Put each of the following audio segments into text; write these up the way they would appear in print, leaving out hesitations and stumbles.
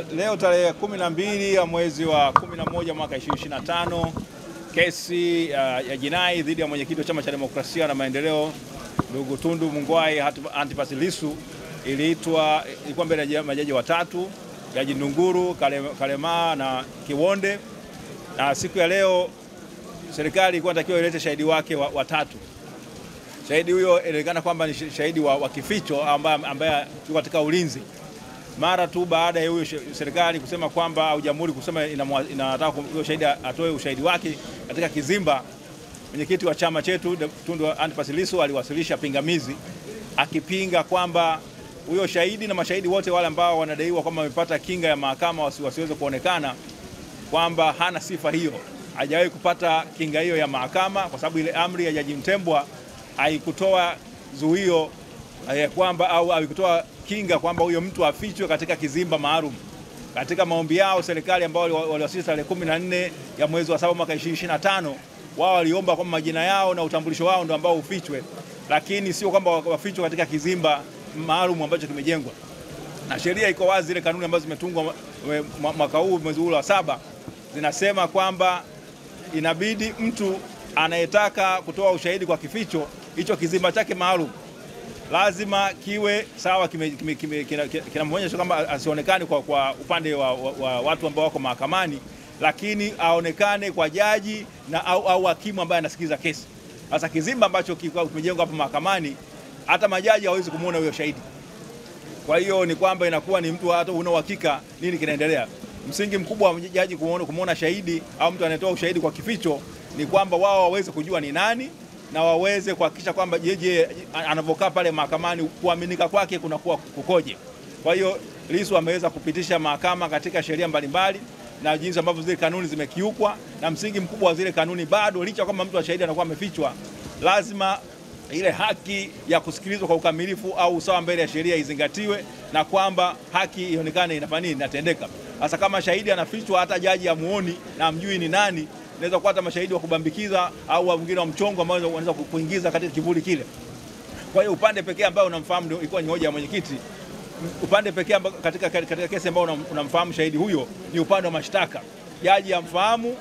Leo tarehe 12 ya mwezi wa 11 mwaka 2025, kesi ya jinai dhidi ya mwenyekiti wa Chama cha Demokrasia na Maendeleo ndugu Tundu Mungwai Antipas Lissu ilikuwa mbele ya majaji watatu, Jaji Ndunguru, Kalema na Kiwonde, na siku ya leo serikali ilikuwa inatakiwa ilete shahidi wake watatu. Shahidi huyo inaonekana kwamba ni shahidi wa kificho ambaye yuko katika ulinzi. Mara tu baada ya huyo serikali kusema kwamba au jamhuri kusema inataka huyo shahidi atoe ushahidi wake katika kizimba, mwenyekiti wa chama chetu Tundu Antipas Lissu aliwasilisha pingamizi akipinga kwamba huyo shahidi na mashahidi wote wale ambao wanadaiwa kwamba wamepata kinga ya mahakama wasiweze kuonekana, kwamba hana sifa hiyo, hajawahi kupata kinga hiyo ya mahakama, kwa sababu ile amri ya Jaji Mtembwa haikutoa zuio kwamba au haikutoa kinga kwamba huyo mtu afichwe katika kizimba maalum. Katika maombi yao serikali ambao waliwasilisha tarehe 14 ya mwezi wa 7 mwaka 2025, wao waliomba kwamba majina yao na utambulisho wao ndio ambao ufichwe, lakini sio kwamba wafichwe katika kizimba maalum ambacho kimejengwa. Na sheria iko wazi, ile kanuni ambazo zimetungwa mwaka huu mwezi wa 7 zinasema kwamba inabidi mtu anayetaka kutoa ushahidi kwa kificho, hicho kizimba chake maalum lazima kiwe sawa, kinamwonyesha kama asionekane kwa upande wa watu ambao wako mahakamani, lakini aonekane kwa jaji na au hakimu ambaye anasikiliza kesi. Sasa kizimba ambacho kimejengwa hapa mahakamani, hata majaji hawezi kumuona huyo shahidi. Kwa hiyo ni kwamba inakuwa ni mtu hata una uhakika nini kinaendelea. Msingi mkubwa wa jaji kumuona shahidi au mtu anayetoa ushahidi kwa kificho ni kwamba wao waweze kujua ni nani na waweze kuhakikisha kwamba jeje anavokaa pale mahakamani kuaminika kwake kunakuwa kukoje. Kwa hiyo Lissu ameweza kupitisha mahakama katika sheria mbalimbali na jinsi ambavyo zile kanuni zimekiukwa, na msingi mkubwa wa zile kanuni bado, licha kwamba mtu wa shahidi anakuwa amefichwa, lazima ile haki ya kusikilizwa kwa ukamilifu au usawa mbele ya sheria izingatiwe, na kwamba haki ionekane inatendeka. Sasa kama shahidi anafichwa, hata jaji amuoni na amjui ni nani, inaweza kuwa hata mashahidi wa kubambikiza au wengine wa mchongo ambao wanaweza kuingiza katika kivuli kile. Kwa hiyo upande pekee ambao unamfahamu ilikuwa ni hoja ya mwenyekiti. Upande pekee katika kesi ambao unamfahamu shahidi huyo ni upande wa mashtaka. Jaji amfahamu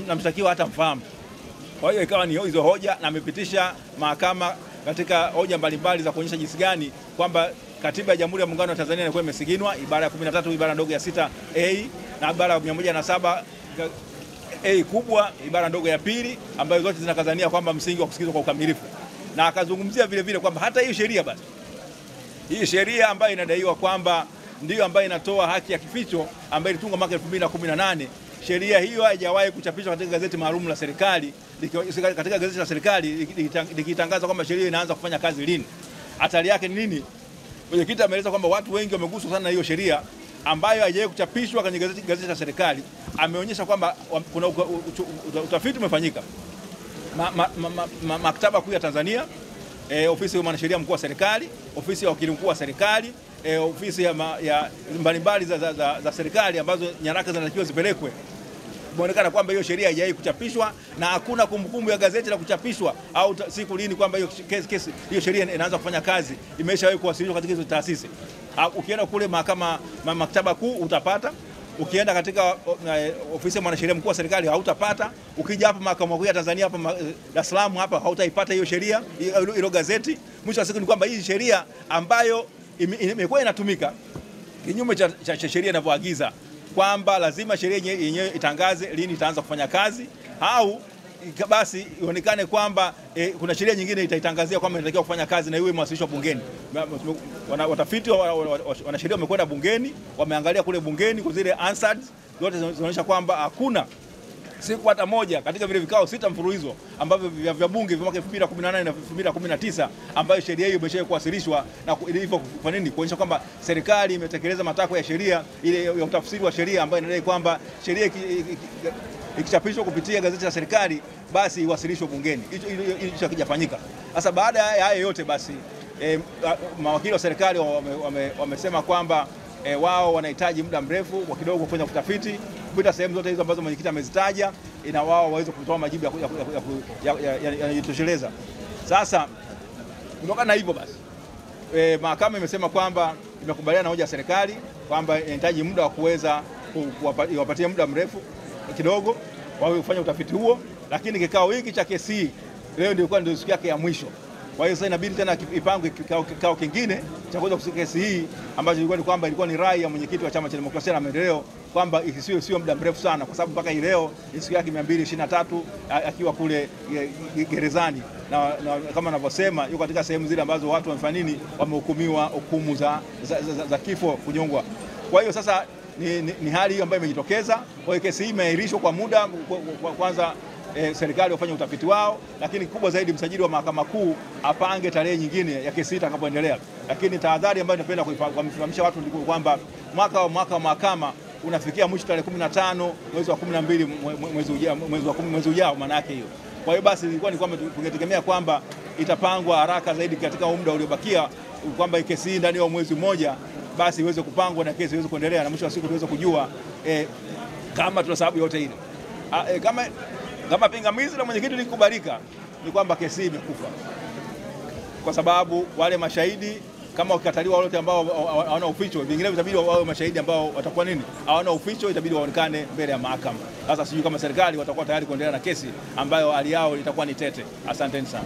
na mshtakiwa hata mfahamu. Kwa hiyo ikawa ni hizo hoja, na amepitisha mahakama katika hoja mbalimbali za kuonyesha jinsi gani kwamba Katiba ya Jamhuri ya Muungano wa Tanzania ilikuwa imesiginwa, ibara ya 13 ibara ndogo ya 6A na ibara ya 107 A kubwa ibara ndogo ya 2, ambayo zote zinakazania kwamba msingi wa kusikizwa kwa ukamilifu. Na akazungumzia vile vile kwamba hata hii sheria basi, hii sheria ambayo inadaiwa kwamba ndiyo ambayo inatoa haki ya kificho ambayo ilitungwa mwaka 2018, sheria hiyo haijawahi kuchapishwa katika gazeti maalum la serikali. Katika gazeti la serikali likitangaza kwamba sheria inaanza kufanya kazi lini, hatari yake ni nini. Mwenyekiti ameeleza kwamba watu wengi wameguswa sana na hiyo sheria ambayo haijawahi kuchapishwa kwenye gazeti la serikali. Ameonyesha kwamba kuna utafiti umefanyika Maktaba Kuu ya Tanzania, ofisi ya mwanasheria mkuu wa serikali, ofisi ya wakili mkuu wa serikali, ofisi ya mbalimbali za serikali ambazo nyaraka zinatakiwa zipelekwe. Inaonekana kwamba hiyo sheria haijawahi kuchapishwa na hakuna kumbukumbu ya gazeti la kuchapishwa au siku lini kwamba hiyo sheria inaanza kufanya kazi. Imeshawahi kuwasilishwa katika hizo taasisi. Ukienda kule Maktaba Kuu utapata, ukienda katika ofisi ya mwanasheria mkuu wa serikali hautapata, ukija hapa Mahakama Kuu ya Tanzania hapa Dar es Salaam hapa hautaipata hiyo sheria, hilo gazeti. Mwisho wa siku ni kwamba hii sheria ambayo imekuwa inatumika kinyume cha sheria inavyoagiza, kwamba lazima sheria yenyewe itangaze lini itaanza kufanya kazi, au basi ionekane kwamba kuna sheria nyingine itaitangazia kwamba inatakiwa kufanya kazi na iwe imewasilishwa bungeni. Watafiti wanasheria wamekwenda bungeni, wameangalia kule bungeni kwa zile answers zote zinaonyesha kwamba hakuna siku hata moja katika vile vikao 6 mfululizo ambavyo vya bunge vya mwaka 2018 na 2019 ambayo sheria hiyo imeshawahi kuwasilishwa, na hivyo kwa nini kuonyesha kwamba serikali imetekeleza matakwa ya sheria ile ya utafsiri wa sheria ambayo inadai kwamba sheria ikichapishwa kupitia gazeti la serikali basi iwasilishwe bungeni. Hicho hakijafanyika. Sasa baada ya haya yote basi mawakili wa serikali wamesema kwamba wao wanahitaji muda mrefu kwa kidogo kufanya utafiti kupita sehemu zote hizo ambazo mwenyekiti amezitaja, ina wao waweze kutoa majibu yanayotosheleza. Sasa kutokana na hivyo basi mahakama imesema kwamba imekubaliana na hoja ya serikali kwamba inahitaji muda wa kuweza kuwapatia muda mrefu kidogo wao kufanya utafiti huo, lakini kikao hiki cha kesi leo ndio siku yake ya mwisho. Kwa hiyo sasa inabidi tena ipangwe kikao kingine cha kuweza kusikia kesi hii ambacho ilikuwa ni rai ya mwenyekiti wa Chama cha Demokrasia na Maendeleo kwamba sio muda mrefu sana, kwa sababu mpaka hii leo ni siku yake 223 akiwa kule gerezani, na kama anavyosema yuko katika sehemu zile ambazo watu wamefanya nini, wamehukumiwa hukumu za kifo, kunyongwa. Kwa hiyo sasa ni hali ambayo imejitokeza. Kwa hiyo kesi hii imeahirishwa kwa muda, kwanza serikali wafanye utafiti wao, lakini kubwa zaidi msajili wa Mahakama Kuu apange tarehe nyingine ya kesi hii itakapoendelea. Lakini tahadhari ambayo napenda kuifahamisha watu ni kwamba mwaka wa mahakama unafikia mwisho tarehe 15 mwezi wa 12 mwezi ujao, maana yake hiyo. Kwa hiyo basi ilikuwa ni kwamba tungetegemea kwamba itapangwa haraka zaidi katika muda uliobakia, kwamba kesi hii ndani ya mwezi mmoja basi iweze kupangwa na kesi iweze kuendelea, na mwisho wa siku tuweze kujua kama tuna sababu yote ile. Kama pingamizi la mwenyekiti likubalika ni kwamba kesi hii imekufa, kwa sababu wale mashahidi kama ukataliwa wote ambao hawana uficho, vingine itabidi wawe mashahidi ambao watakuwa nini, hawana uficho, itabidi waonekane mbele ya mahakama. Sasa sijui kama serikali watakuwa tayari kuendelea na kesi ambayo hali yao itakuwa ni tete. Asanteni sana.